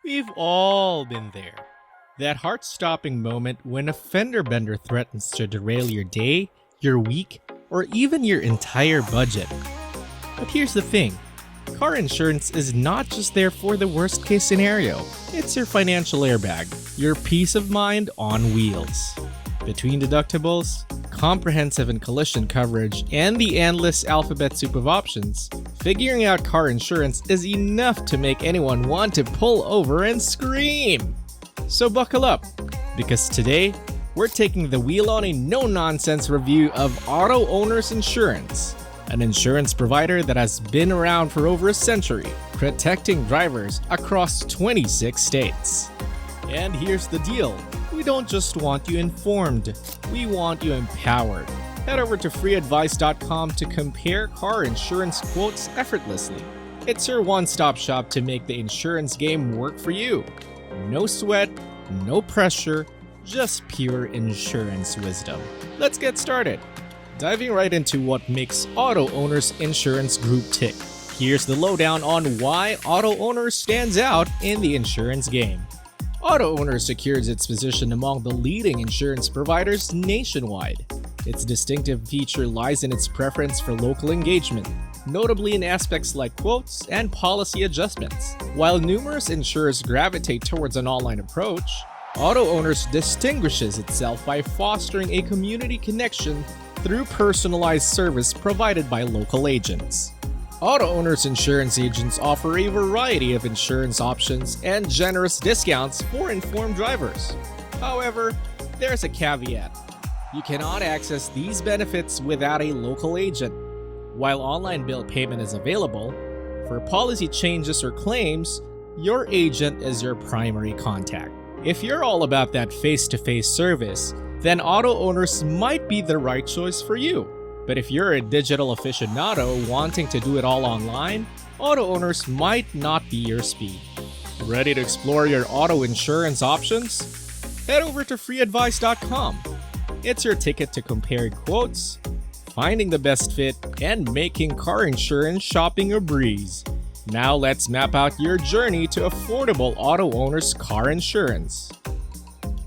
We've all been there. That heart-stopping moment when a fender bender threatens to derail your day, your week, or even your entire budget. But here's the thing. Car insurance is not just there for the worst-case scenario. It's your financial airbag, your peace of mind on wheels. Between deductibles, comprehensive and collision coverage, and the endless alphabet soup of options, figuring out car insurance is enough to make anyone want to pull over and scream. So buckle up, because today, we're taking the wheel on a no-nonsense review of Auto Owners Insurance, an insurance provider that has been around for over a century, protecting drivers across 26 states. And here's the deal. We don't just want you informed, we want you empowered. Head over to FreeAdvice.com to compare car insurance quotes effortlessly. It's your one-stop shop to make the insurance game work for you. No sweat, no pressure, just pure insurance wisdom. Let's get started. Diving right into what makes Auto Owners Insurance Group tick. Here's the lowdown on why Auto Owners stands out in the insurance game. Auto Owners secures its position among the leading insurance providers nationwide. Its distinctive feature lies in its preference for local engagement, notably in aspects like quotes and policy adjustments. While numerous insurers gravitate towards an online approach, Auto Owners distinguishes itself by fostering a community connection through personalized service provided by local agents. Auto Owners Insurance agents offer a variety of insurance options and generous discounts for informed drivers. However, there's a caveat. You cannot access these benefits without a local agent. While online bill payment is available, for policy changes or claims, your agent is your primary contact. If you're all about that face-to-face service, then Auto Owners might be the right choice for you. But if you're a digital aficionado wanting to do it all online, Auto Owners might not be your speed. Ready to explore your auto insurance options? Head over to FreeAdvice.com. It's your ticket to comparing quotes, finding the best fit, and making car insurance shopping a breeze. Now let's map out your journey to affordable Auto Owners car insurance.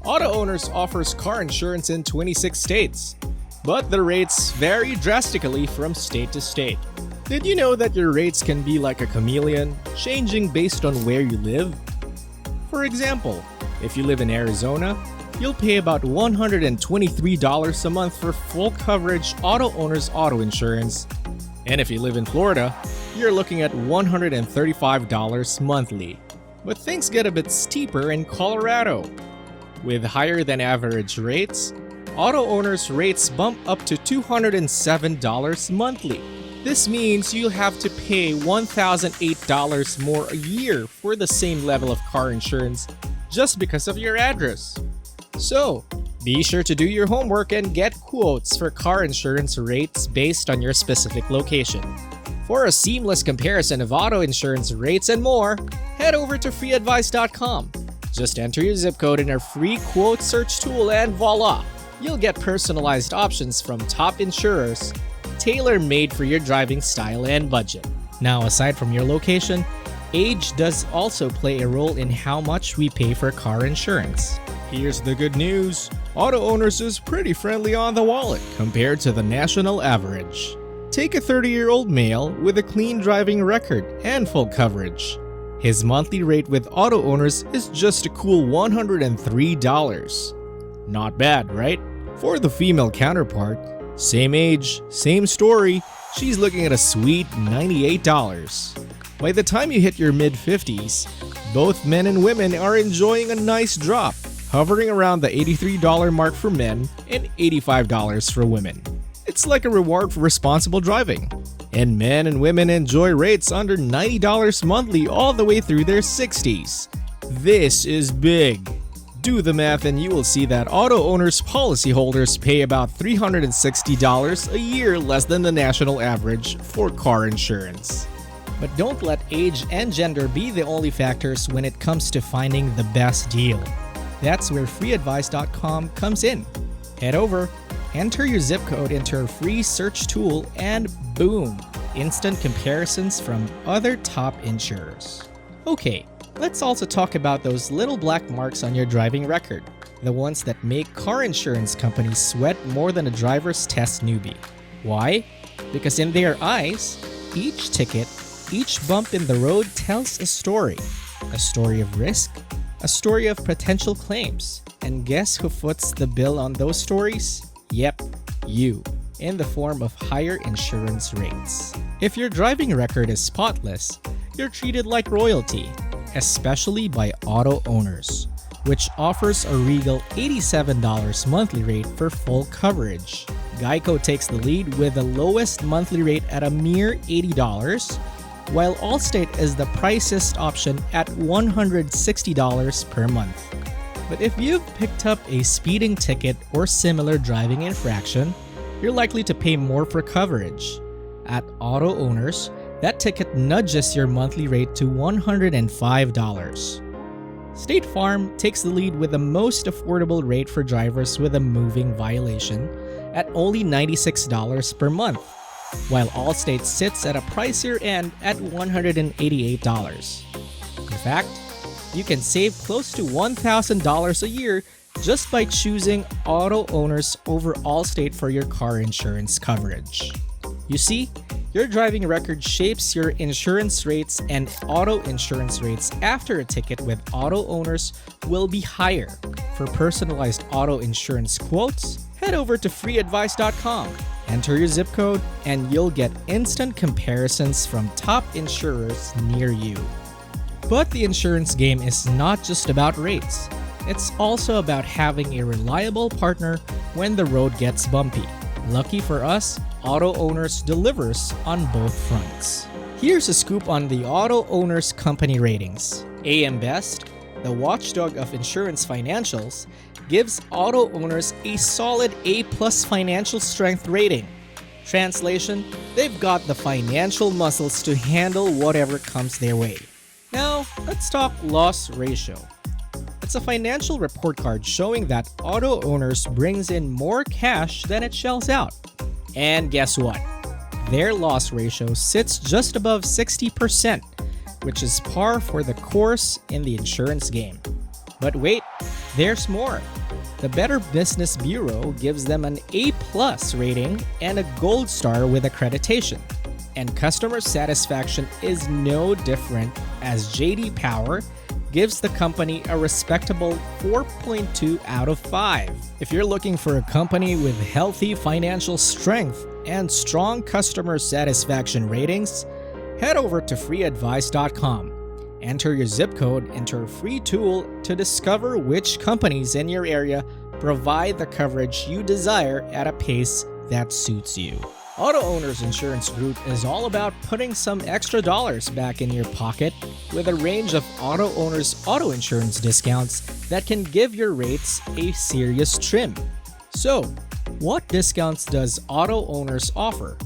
Auto Owners offers car insurance in 26 states, but the rates vary drastically from state to state. Did you know that your rates can be like a chameleon, changing based on where you live? For example, if you live in Arizona, you'll pay about $123 a month for full coverage Auto Owners auto insurance, and if you live in Florida, you're looking at $135 monthly. But things get a bit steeper in Colorado. With higher than average rates, Auto Owners rates bump up to $207 monthly. This means you'll have to pay $1,008 more a year for the same level of car insurance just because of your address. So, be sure to do your homework and get quotes for car insurance rates based on your specific location. For a seamless comparison of auto insurance rates and more, head over to FreeAdvice.com. Just enter your zip code in our free quote search tool and voila! You'll get personalized options from top insurers, tailor-made for your driving style and budget. Now, aside from your location, age does also play a role in how much we pay for car insurance. Here's the good news. Auto Owners is pretty friendly on the wallet compared to the national average. Take a 30-year-old male with a clean driving record and full coverage. His monthly rate with Auto Owners is just a cool $103. Not bad, right? For the female counterpart, same age, same story, she's looking at a sweet $98. By the time you hit your mid-50s, both men and women are enjoying a nice drop, hovering around the $83 mark for men and $85 for women. It's like a reward for responsible driving. And men and women enjoy rates under $90 monthly all the way through their 60s. This is big. Do the math and you will see that Auto Owners policyholders pay about $360 a year less than the national average for car insurance. But don't let age and gender be the only factors when it comes to finding the best deal. That's where FreeAdvice.com comes in. Head over, enter your zip code into our free search tool, and boom, instant comparisons from other top insurers. Okay, Let's also talk about those little black marks on your driving record, the ones that make car insurance companies sweat more than a driver's test newbie. Why? Because in their eyes, each ticket, each bump in the road tells a story of risk, a story of potential claims. And guess who foots the bill on those stories? Yep, you, in the form of higher insurance rates. If your driving record is spotless, you're treated like royalty, especially by auto owners, which offers a regal $87 monthly rate for full coverage. Geico takes the lead with the lowest monthly rate at a mere $80, while Allstate is the priciest option at $160 per month. But if you've picked up a speeding ticket or similar driving infraction, you're likely to pay more for coverage. At auto owners, that ticket nudges your monthly rate to $105. State Farm takes the lead with the most affordable rate for drivers with a moving violation at only $96 per month, while Allstate sits at a pricier end at $188. In fact, you can save close to $1,000 a year just by choosing auto owners over Allstate for your car insurance coverage. You see, your driving record shapes your insurance rates, and auto insurance rates after a ticket with auto owners will be higher. For personalized auto insurance quotes, head over to FreeAdvice.com. Enter your zip code and you'll get instant comparisons from top insurers near you. But the insurance game is not just about rates. It's also about having a reliable partner when the road gets bumpy. Lucky for us, Auto Owners delivers on both fronts. Here's a scoop on the Auto Owners company ratings. AM Best, the watchdog of insurance financials, gives Auto Owners a solid A+ financial strength rating. Translation, they've got the financial muscles to handle whatever comes their way. Now, let's talk loss ratio. It's a financial report card showing that Auto Owners brings in more cash than it shells out. And guess what? Their loss ratio sits just above 60%, which is par for the course in the insurance game. But wait, there's more. The Better Business Bureau gives them an A+ rating and a gold star with accreditation. And customer satisfaction is no different, as J.D. Power gives the company a respectable 4.2 out of 5. If you're looking for a company with healthy financial strength and strong customer satisfaction ratings, head over to FreeAdvice.com. Enter your zip code into a free tool to discover which companies in your area provide the coverage you desire at a pace that suits you. Auto Owners Insurance Group is all about putting some extra dollars back in your pocket with a range of Auto Owners auto insurance discounts that can give your rates a serious trim. So, what discounts does Auto Owners offer?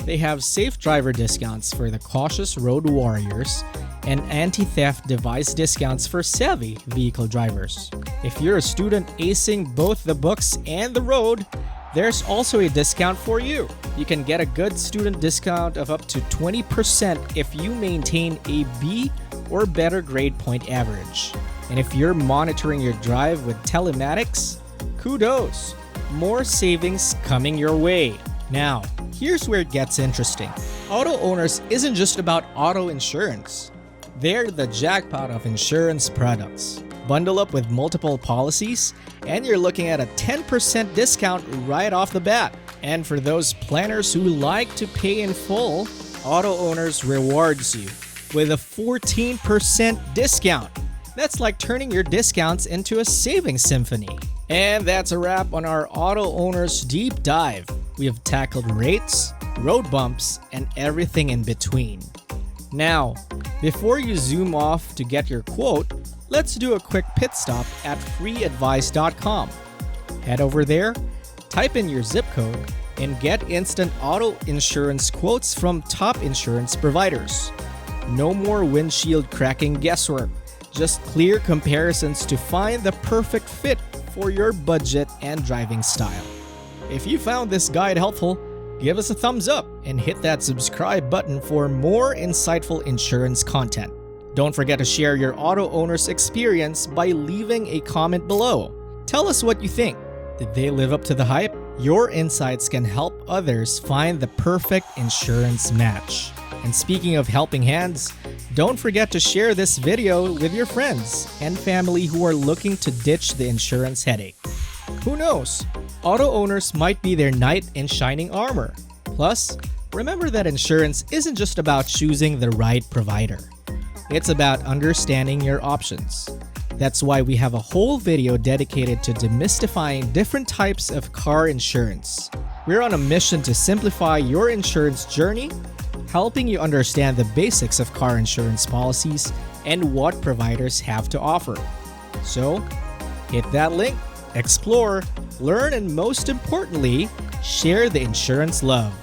They have safe driver discounts for the cautious road warriors and anti-theft device discounts for savvy vehicle drivers. If you're a student acing both the books and the road, there's also a discount for you. You can get a good student discount of up to 20% if you maintain a B or better grade point average. And if you're monitoring your drive with telematics, kudos! More savings coming your way. Now, here's where it gets interesting. Auto Owners isn't just about auto insurance. They're the jackpot of insurance products. Bundle up with multiple policies, and you're looking at a 10% discount right off the bat. And for those planners who like to pay in full, Auto Owners rewards you with a 14% discount. That's like turning your discounts into a savings symphony. And that's a wrap on our Auto Owners deep dive. We have tackled rates, road bumps, and everything in between. Now, before you zoom off to get your quote, let's do a quick pit stop at FreeAdvice.com. Head over there, type in your zip code, and get instant auto insurance quotes from top insurance providers. No more windshield cracking guesswork, just clear comparisons to find the perfect fit for your budget and driving style. If you found this guide helpful, give us a thumbs up and hit that subscribe button for more insightful insurance content. Don't forget to share your auto owner's experience by leaving a comment below. Tell us what you think. Did they live up to the hype? Your insights can help others find the perfect insurance match. And speaking of helping hands, don't forget to share this video with your friends and family who are looking to ditch the insurance headache. Who knows? Auto owners might be their knight in shining armor. Plus, remember that insurance isn't just about choosing the right provider. It's about understanding your options. That's why we have a whole video dedicated to demystifying different types of car insurance. We're on a mission to simplify your insurance journey, helping you understand the basics of car insurance policies and what providers have to offer. So, hit that link, explore, learn, and most importantly, share the insurance love.